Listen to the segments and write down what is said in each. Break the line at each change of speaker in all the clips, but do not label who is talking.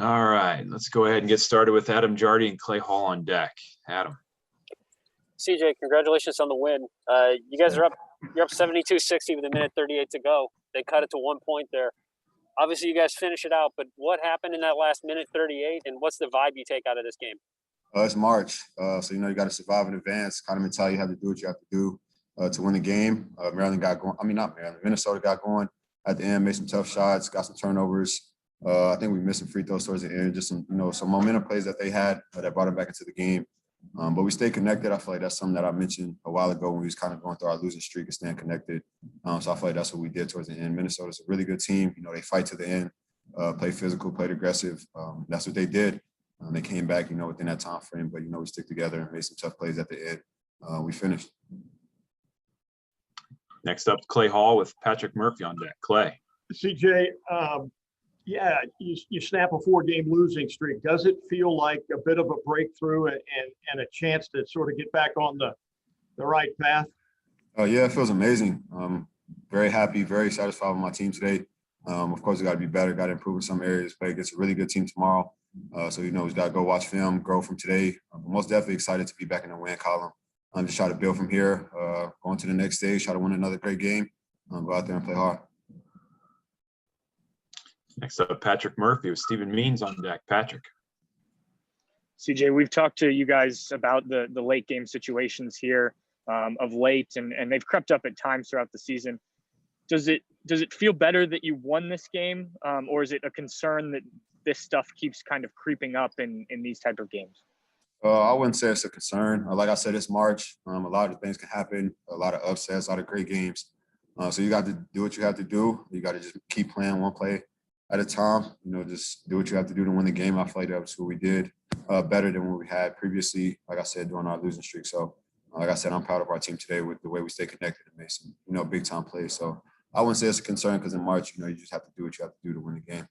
All right, let's go ahead and get started with Adam Jardy and Clay Hall on deck. Adam.
CJ, congratulations on the win. You guys are up. You're up 72-60 with a minute 38 to go. They cut it to 1 point there. Obviously, you guys finish it out, but what happened in that last minute 38, and what's the vibe you take out of this game?
It's March, so you got to survive in advance. Kind of mentality, you have to do what you have to do to win the game. Maryland got going. I mean, not Maryland. Minnesota got going at the end, made some tough shots, got some turnovers. I think we missed some free throws towards the end. Just some momentum plays that they had that brought them back into the game. But we stayed connected. I feel like that's something that I mentioned a while ago when we was kind of going through our losing streak and staying connected. So I feel like that's what we did towards the end. Minnesota's a really good team. They fight to the end, play physical, played aggressive. That's what they did. They came back, within that time frame. But, we stick together and made some tough plays at the end. We finished.
Next up, Clay Hall with Patrick Murphy on deck. Clay.
CJ, you snap a 4-game losing streak. Does it feel like a bit of a breakthrough and a chance to sort of get back on the right path?
Yeah, it feels amazing. Very happy, very satisfied with my team today. Of course, we got to be better, got to improve in some areas, play against a really good team tomorrow. So, we've got to go watch film, grow from today. Most definitely excited to be back in the win column. Just try to build from here, go on to the next stage, try to win another great game, go out there and play hard.
Next up, Patrick Murphy with Stephen Means on deck. Patrick.
CJ, we've talked to you guys about the late game situations here of late, and they've crept up at times throughout the season. Does it feel better that you won this game, or is it a concern that this stuff keeps kind of creeping up in these type of games?
I wouldn't say it's a concern. Like I said, it's March. A lot of things can happen, a lot of upsets, a lot of great games. So you got to do what you have to do. You got to just keep playing one play at a time, just do what you have to do to win the game. I feel like that was what we did better than what we had previously, like I said, during our losing streak. So, like I said, I'm proud of our team today with the way we stay connected and made some, big time plays. So I wouldn't say it's a concern because in March, you just have to do what you have to do to win the game.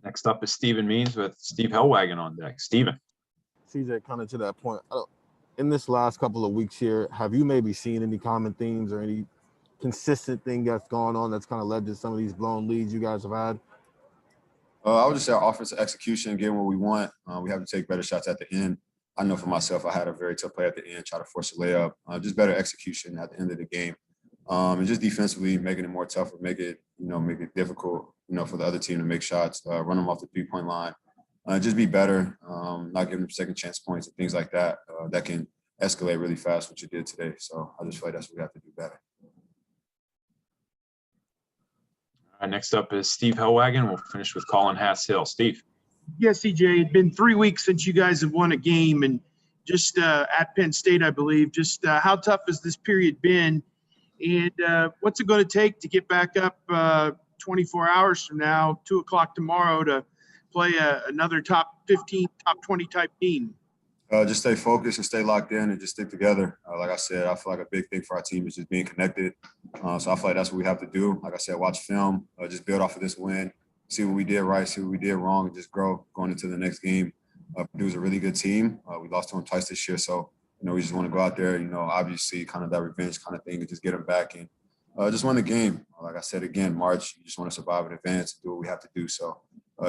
Next up is Stephen Means with Steve Hellwagon on deck. Stephen.
CJ, kind of to that point, in this last couple of weeks here, have you maybe seen any common themes or any consistent thing that's going on that's kind of led to some of these blown leads you guys have had?
I would just say our offensive execution, getting what we want. We have to take better shots at the end. I know for myself, I had a very tough play at the end, try to force a layup. Just better execution at the end of the game. And just defensively making it more tougher, make it difficult, for the other team to make shots, run them off the 3-point line. Just be better, not giving them second chance points and things like that. That can escalate really fast, what you did today. So I just feel like that's what we have to do better.
Next up is Steve Hellwagon. We'll finish with Colin Hass-Hill. Steve.
Yeah, CJ, it's been 3 weeks since you guys have won a game, and just at Penn State, I believe. Just how tough has this period been, and what's it going to take to get back up 24 hours from now, 2 o'clock tomorrow, to play another top 15, top 20 type team?
Just stay focused and stay locked in and just stick together. Like I said, I feel like a big thing for our team is just being connected. So I feel like that's what we have to do. Like I said, watch film, just build off of this win, see what we did right, see what we did wrong, and just grow going into the next game. Purdue was a really good team. We lost to them twice this year. So, we just want to go out there, obviously kind of that revenge kind of thing and just get them back and just win the game. Like I said, again, March, you just want to survive in advance and do what we have to do. So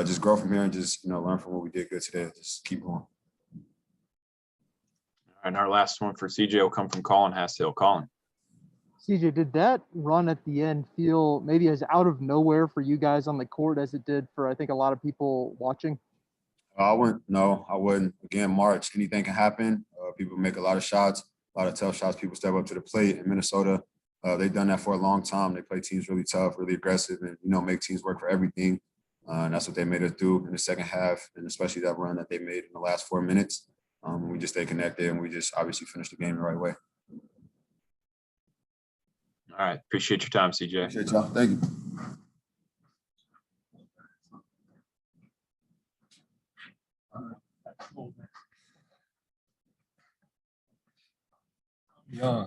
just grow from here and just, learn from what we did good today. Just keep going.
And our last one for CJ will come from Colin Hass-Hill. Colin.
CJ, did that run at the end feel maybe as out of nowhere for you guys on the court as it did for, I think, a lot of people watching?
I wouldn't. No, I wouldn't. Again, March, anything can happen. People make a lot of shots, a lot of tough shots. People step up to the plate. In Minnesota, they've done that for a long time. They play teams really tough, really aggressive, and, make teams work for everything. And that's what they made us do in the second half, and especially that run that they made in the last 4 minutes. We just stay connected, and we just obviously finished the game the right way.
All right. Appreciate your time, CJ.
Appreciate y'all. Thank you.
Yeah.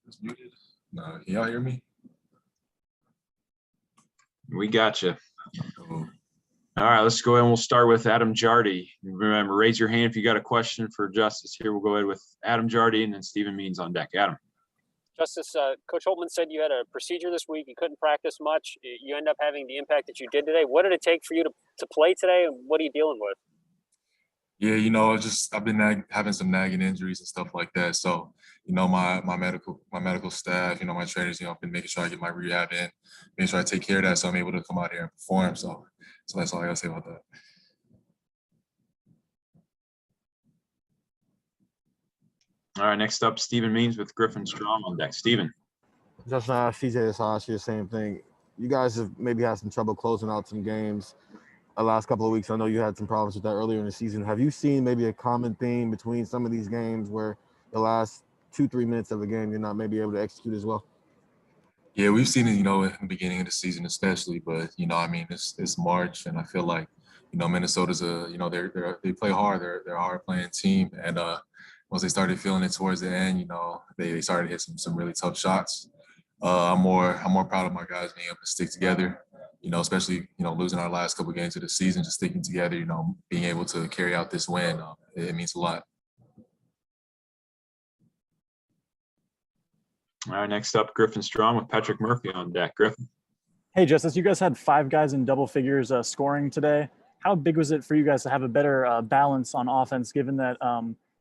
It's muted. No, can y'all hear me?
We got you. All right, let's go ahead and we'll start with Adam Jardy. Remember, raise your hand if you got a question for Justice here. We'll go ahead with Adam Jardy and then Stephen Means on deck. Adam.
Justice, Coach Holtmann said you had a procedure this week. You couldn't practice much. You end up having the impact that you did today. What did it take for you to play today, and what are you dealing with?
Yeah, I've been having some nagging injuries and stuff like that. So, my medical staff, my trainers, I've been making sure I get my rehab in, making sure I take care of that, so I'm able to come out here and perform. So that's all I gotta say about that.
All right, next up, Stephen Means with Griffin Strong on deck. Stephen.
Just CJ, this ask you the same thing. You guys have maybe had some trouble closing out some games the last couple of weeks. I know you had some problems with that earlier in the season. Have you seen maybe a common theme between some of these games where the last 2-3 minutes of a game you're not maybe able to execute as well?
Yeah, we've seen it, in the beginning of the season, especially. But it's March, and I feel like, Minnesota's they play hard. They're a hard playing team, and once they started feeling it towards the end, they started to hit some really tough shots. I'm more proud of my guys being able to stick together. Especially losing our last couple of games of the season, just sticking together. Being able to carry out this win, it means a lot.
All right, next up, Griffin Strong with Patrick Murphy on deck. Griffin.
Hey, Justice, you guys had 5 guys in double figures scoring today. How big was it for you guys to have a better balance on offense, given that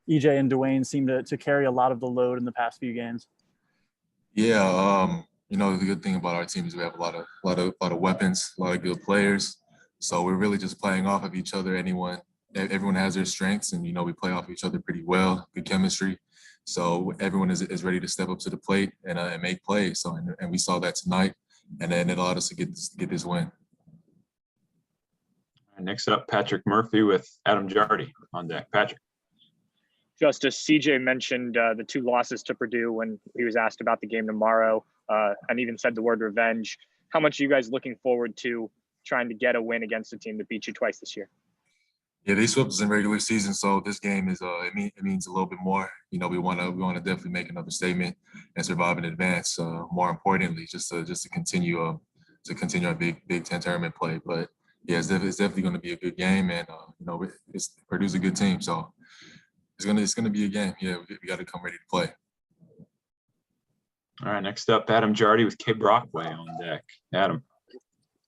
EJ and Dwayne seemed to carry a lot of the load in the past few games?
Yeah, the good thing about our team is we have a lot of weapons, a lot of good players. So we're really just playing off of each other. Everyone has their strengths, and we play off each other pretty well. Good chemistry. So everyone is ready to step up to the plate and make plays. So and we saw that tonight, and then it allowed us to get this win.
Next up, Patrick Murphy with Adam Jardy on deck. Patrick.
Justice, CJ mentioned the 2 losses to Purdue when he was asked about the game tomorrow, and even said the word revenge. How much are you guys looking forward to trying to get a win against a team that beat you twice this year?
Yeah, they swept us in regular season, so this game is it means a little bit more. We want to definitely make another statement and survive in advance. More importantly, just to continue our Big Ten tournament play. But yeah, it's definitely going to be a good game, and Purdue's a good team, so it's gonna be a game. Yeah, we got to come ready to play.
All right, next up, Adam Jardy with K Brockway on deck. Adam.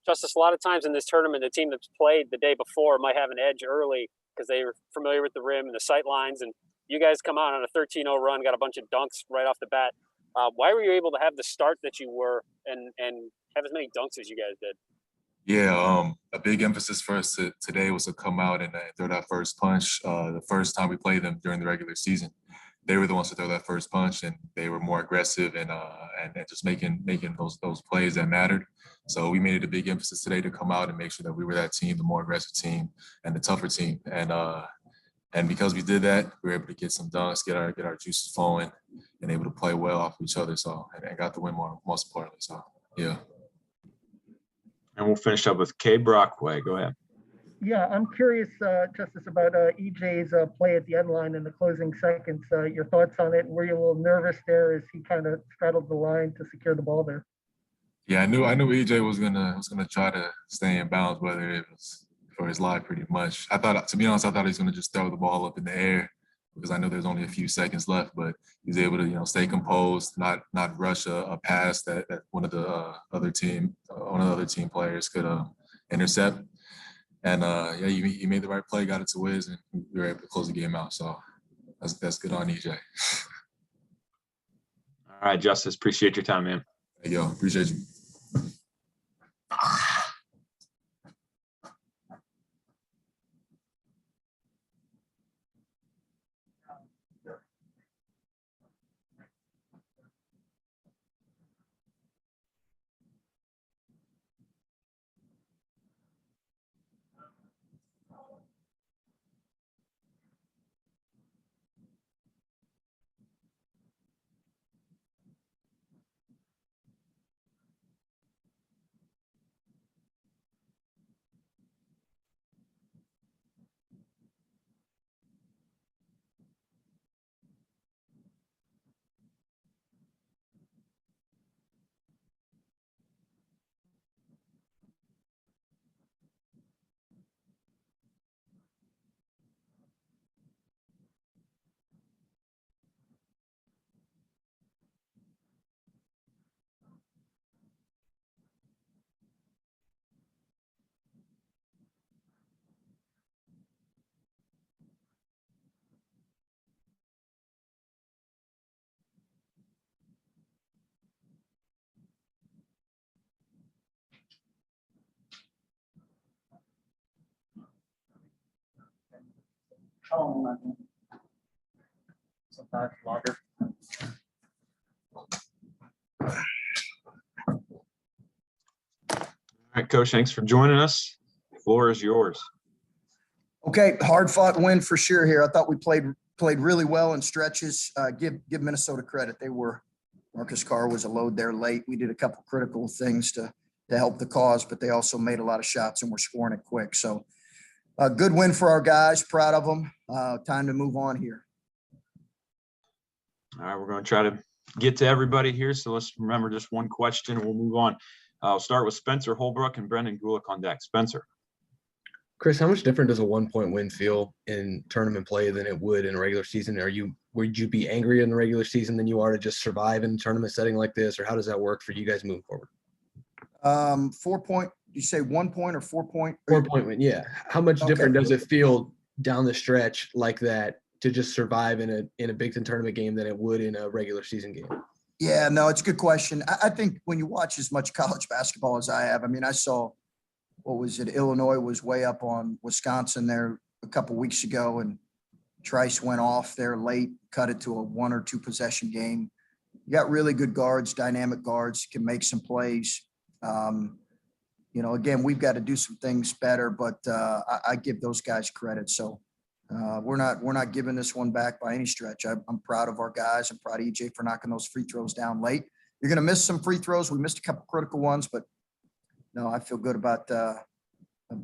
Justice, a lot of times in this tournament, the team that's played the day before might have an edge early because they were familiar with the rim and the sight lines, and you guys come out on a 13-0 run, got a bunch of dunks right off the bat. Why were you able to have the start that you were and have as many dunks as you guys did?
Yeah, a big emphasis for us today was to come out and throw that first punch. The first time we played them during the regular season, they were the ones to throw that first punch, and they were more aggressive and just making those plays that mattered. So we made it a big emphasis today to come out and make sure that we were that team, the more aggressive team and the tougher team. And because we did that, we were able to get some dunks, get our juices flowing, and able to play well off each other. So and got the win most importantly. So yeah.
And we'll finish up with K Brockway. Go ahead.
Yeah, I'm curious, Justice, about EJ's play at the end line in the closing seconds. Your thoughts on it? Were you a little nervous there as he kind of straddled the line to secure the ball there?
Yeah, I knew EJ was gonna try to stay in bounds, whether it was for his life, pretty much. To be honest, I thought he was gonna just throw the ball up in the air because I know there's only a few seconds left. But he's able to stay composed, not rush a pass that one of the other team players could intercept. And yeah, he made the right play, got it to Wiz, and we were able to close the game out. So that's good on EJ.
All right, Justice, appreciate your time, man.
Hey, yo, appreciate you.
Sometimes longer.
All right, Coach, thanks for joining us. The floor is yours.
Okay, hard fought win for sure here. I thought we played really well in stretches. Give Minnesota credit. Marcus Carr was a load there late. We did a couple critical things to help the cause, but they also made a lot of shots and were scoring it quick. So a good win for our guys. Proud of them. Time to move on here.
All right, we're going to try to get to everybody here. So let's remember just one question and we'll move on. I'll start with Spencer Holbrook and Brendan Gulick on deck. Spencer.
Chris, how much different does a 1-point win feel in tournament play than it would in a regular season? Would you be angrier in the regular season than you are to just survive in a tournament setting like this? Or how does that work for you guys moving forward?
4-point, you say 1 point or 4-point?
4-point win, yeah. How much different does it feel down the stretch like that to just survive in a Big Ten tournament game than it would in a regular season game?
Yeah, no, it's a good question. I think when you watch as much college basketball as I have, I mean, I saw, what was it? Illinois was way up on Wisconsin there a couple weeks ago, and Trice went off there late, cut it to a 1 or 2 possession game. You got really good guards, dynamic guards, can make some plays. Again, we've got to do some things better, but I give those guys credit. So we're not giving this one back by any stretch. I'm proud of our guys. I'm proud of EJ for knocking those free throws down late. You're going to miss some free throws. We missed a couple critical ones, but no, I feel good about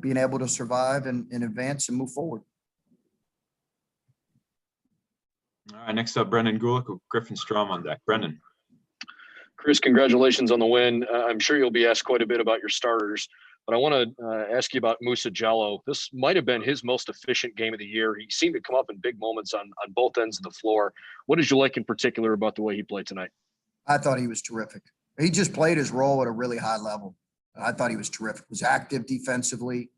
being able to survive and advance and move forward.
All right, next up, Brendan Gulick with Griffin Strom on deck. Brendan.
Chris, congratulations on the win. I'm sure you'll be asked quite a bit about your starters, but I want to ask you about Musa Jallow. This might have been his most efficient game of the year. He seemed to come up in big moments on both ends of the floor. What did you like in particular about the way he played tonight?
I thought he was terrific. He just played his role at a really high level. I thought he was terrific. Was active defensively,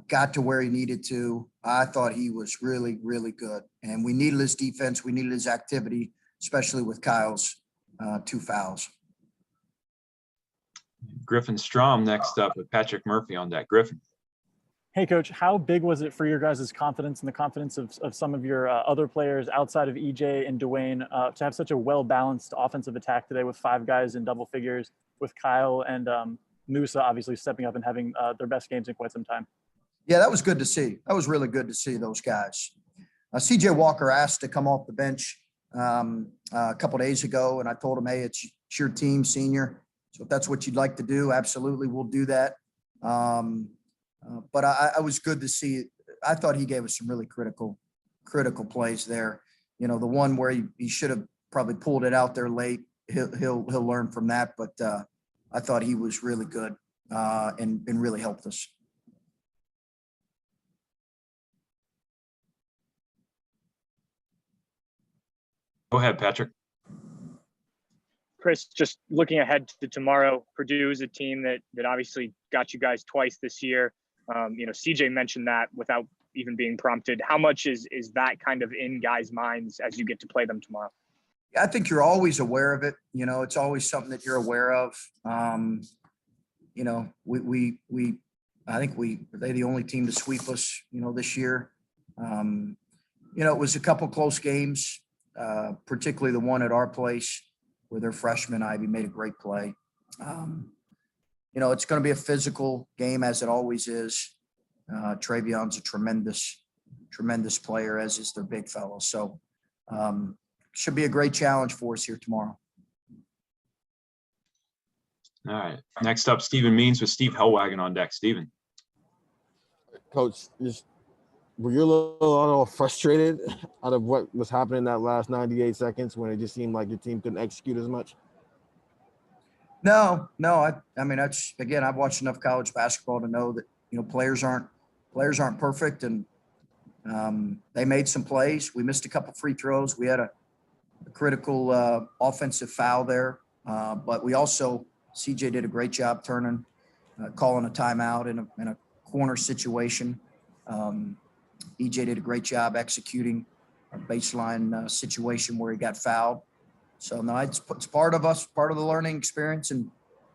got to where he needed to. I thought he was really, really good. And we needed his defense. We needed his activity, especially with Kyle's 2 fouls.
Griffin Strom next up with Patrick Murphy on deck. Griffin.
Hey, Coach, how big was it for your guys' confidence and the confidence of some of your other players outside of EJ and Dwayne to have such a well-balanced offensive attack today with 5 guys in double figures, with Kyle and Musa obviously stepping up and having their best games in quite some time?
Yeah, that was good to see. That was really good to see those guys. CJ Walker asked to come off the bench a couple of days ago, and I told him, hey, it's your team, senior. So if that's what you'd like to do, absolutely, we'll do that. But I was good to see. I thought he gave us some really critical plays there. The one where he should have probably pulled it out there late. He'll learn from that. But I thought he was really good and really helped us.
Go ahead, Patrick.
Chris, just looking ahead to tomorrow, Purdue is a team that obviously got you guys twice this year. CJ mentioned that without even being prompted. How much is that kind of in guys' minds as you get to play them tomorrow?
I think you're always aware of it. It's always something that you're aware of. I think they're the only team to sweep us, this year. It was a couple close games, particularly the one at our place where their freshman Ivy made a great play. It's going to be a physical game as it always is. Travion's a tremendous player, as is their big fellow. So should be a great challenge for us here tomorrow.
All right. Next up, Stephen Means with Steve Hellwagon on deck. Stephen.
Coach, were you a little frustrated out of what was happening that last 98 seconds when it just seemed like your team couldn't execute as much?
No. I mean, that's, again, I've watched enough college basketball to know that, players aren't perfect, and they made some plays. We missed a couple free throws. We had a critical offensive foul there, but we also, CJ did a great job calling a timeout in a corner situation. EJ did a great job executing a baseline situation where he got fouled. So no, it's part of us, part of the learning experience. And,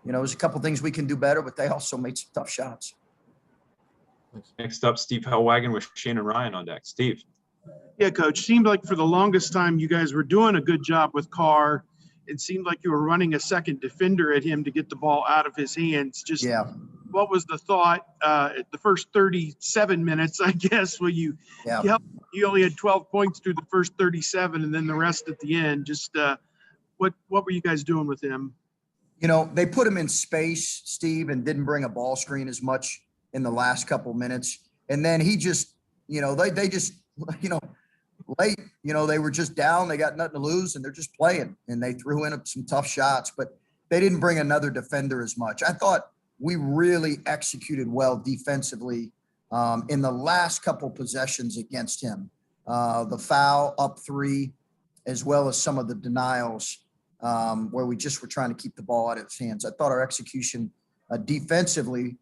there's a couple things we can do better, but they also made some tough shots.
Next up, Steve Hellwagon with Shane and Ryan on deck. Steve.
Yeah, Coach. Seemed like for the longest time you guys were doing a good job with Carr. It seemed like you were running a second defender at him to get the ball out of his hands. Just
Yeah.
what was the thought at the first 37 minutes, I guess, where you only had 12 points through the first 37 and then the rest at the end. Just what were you guys doing with him?
You know, they put him in space, Steve, and didn't bring a ball screen as much in the last couple minutes. And then he just, you know, they just, you know, late, you know, they were just down. They got nothing to lose, and they're just playing. And they threw in some tough shots, but they didn't bring another defender as much. I thought we really executed well defensively in the last couple possessions against him. The foul up 3, as well as some of the denials where we just were trying to keep the ball out of his hands. I thought our execution defensively,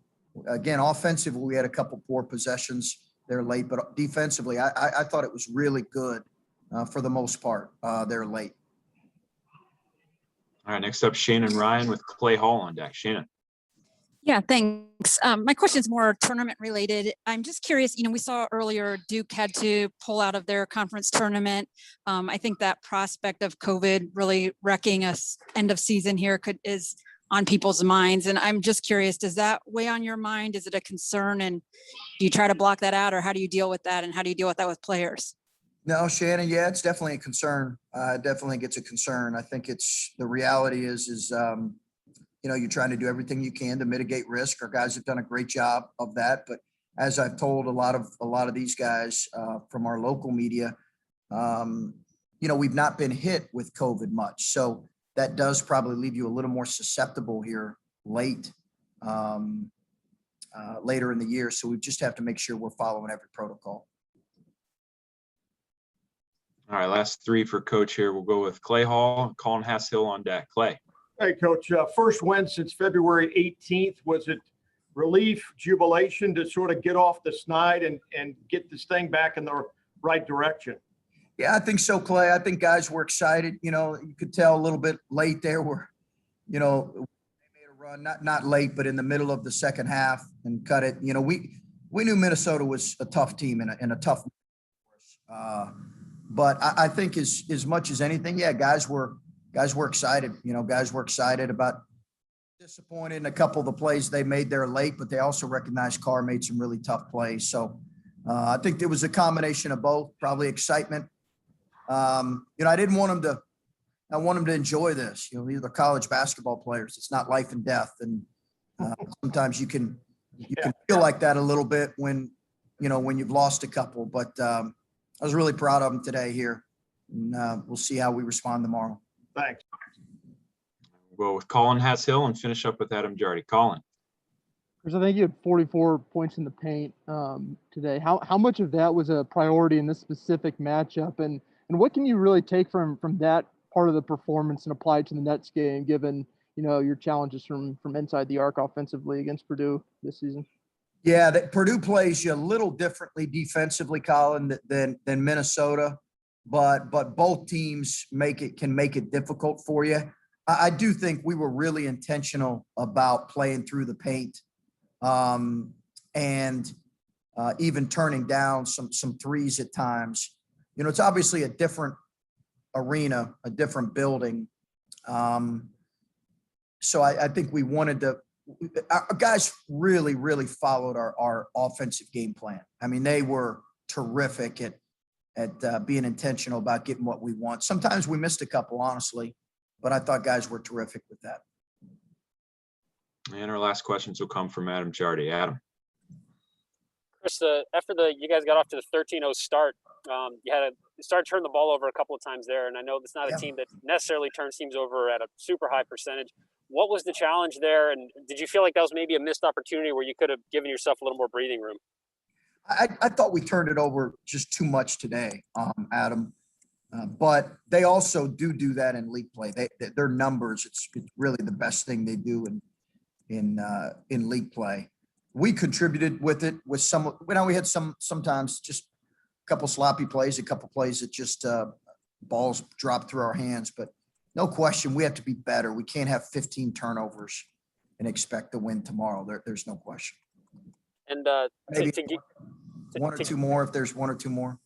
again, offensively, we had a couple poor possessions there late, but defensively, I thought it was really good for the most part there late.
All right, next up, Shannon Ryan with Clay Hall on deck. Shannon.
Yeah, thanks. My question is more tournament related. I'm just curious, you know, we saw earlier Duke had to pull out of their conference tournament. I think that prospect of COVID really wrecking us end of season here is on people's minds. And I'm just curious, does that weigh on your mind? Is it a concern? And do you try to block that out, or how do you deal with that? And how do you deal with that with players?
No, Shannon, yeah, it's definitely a concern. Definitely gets a concern. I think it's the reality is you know, you're trying to do everything you can to mitigate risk. Our guys have done a great job of that. But as I've told a lot of these guys from our local media, you know, we've not been hit with COVID much. So that does probably leave you a little more susceptible here late, later in the year. So we just have to make sure we're following every protocol.
All right, last 3 for Coach here. We'll go with Clay Hall, Colin Hass-Hill on deck. Clay.
Hey, Coach, first win since February 18th. Was it relief, jubilation to sort of get off the snide and get this thing back in the right direction?
Yeah, I think so, Clay. I think guys were excited. You know, you could tell a little bit late there where, you know, they made a run, not late, but in the middle of the second half and cut it. You know, we knew Minnesota was a tough team and a tough but I think as much as anything, yeah, guys were excited. You know, guys were excited about disappointed in a couple of the plays they made there late, but they also recognized Carr made some really tough plays. So I think there was a combination of both, probably excitement. You know, I want them to enjoy this. You know, these are college basketball players. It's not life and death. And sometimes you can feel like that a little bit when you've lost a couple, but I was really proud of them today here. And we'll see how we respond tomorrow.
Thanks.
We'll go with Colin Hass-Hill and finish up with Adam Jardy. Colin.
Chris, I think you had 44 points in the paint today. How much of that was a priority in this specific matchup? And what can you really take from that part of the performance and apply it to the Nets game, given, you know, your challenges from inside the arc offensively against Purdue this season?
Yeah, Purdue plays you a little differently defensively, Colin, than Minnesota, but both teams can make it difficult for you. I do think we were really intentional about playing through the paint, and even turning down some threes at times. You know, it's obviously a different arena, a different building. So I think we wanted to. Our guys really, really followed our offensive game plan. I mean, they were terrific at being intentional about getting what we want. Sometimes we missed a couple, honestly, but I thought guys were terrific with that.
And our last questions will come from Adam Jardy. Adam.
Chris, after you guys got off to the 13-0 start, you started turning the ball over a couple of times there, and I know it's not a team that necessarily turns teams over at a super high percentage. What was the challenge there, and did you feel like that was maybe a missed opportunity where you could have given yourself a little more breathing room?
I thought we turned it over just too much today, Adam. But they also do that in league play. Their numbers, it's really the best thing they do in league play. We contributed with it with some. We had sometimes just a couple sloppy plays, a couple plays that just balls dropped through our hands. But no question, we have to be better. We can't have 15 turnovers and expect to win tomorrow. There's no question.
And
maybe one or two more if there's one or two more.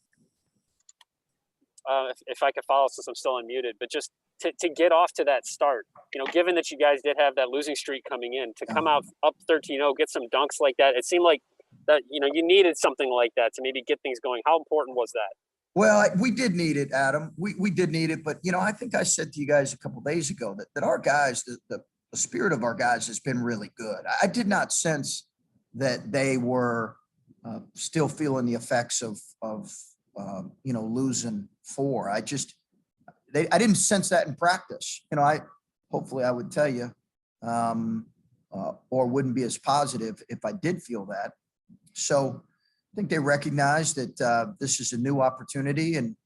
if I could follow since I'm still unmuted, but just to get off to that start, given that you guys did have that losing streak coming in, to come out up 13-0, get some dunks like that, it seemed like that, you needed something like that to maybe get things going. How important was that?
Well, we did need it, Adam. We did need it, but I think I said to you guys a couple of days ago that our guys, the spirit of our guys has been really good. I did not sense that they were still feeling the effects of losing 4. I didn't sense that in practice. Hopefully I would tell you, or wouldn't be as positive if I did feel that. So I think they recognized that this is a new opportunity, and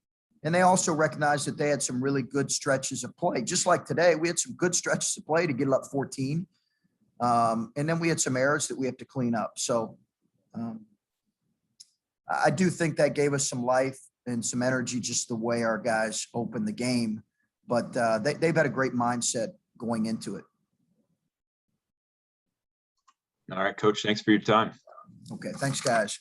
they also recognized that they had some really good stretches of play. Just like today, we had some good stretches of play to get up 14. And then we had some errors that we have to clean up. So I do think that gave us some life and some energy, just the way our guys opened the game. But they've had a great mindset going into it.
All right, Coach, thanks for your time.
Okay, thanks, guys.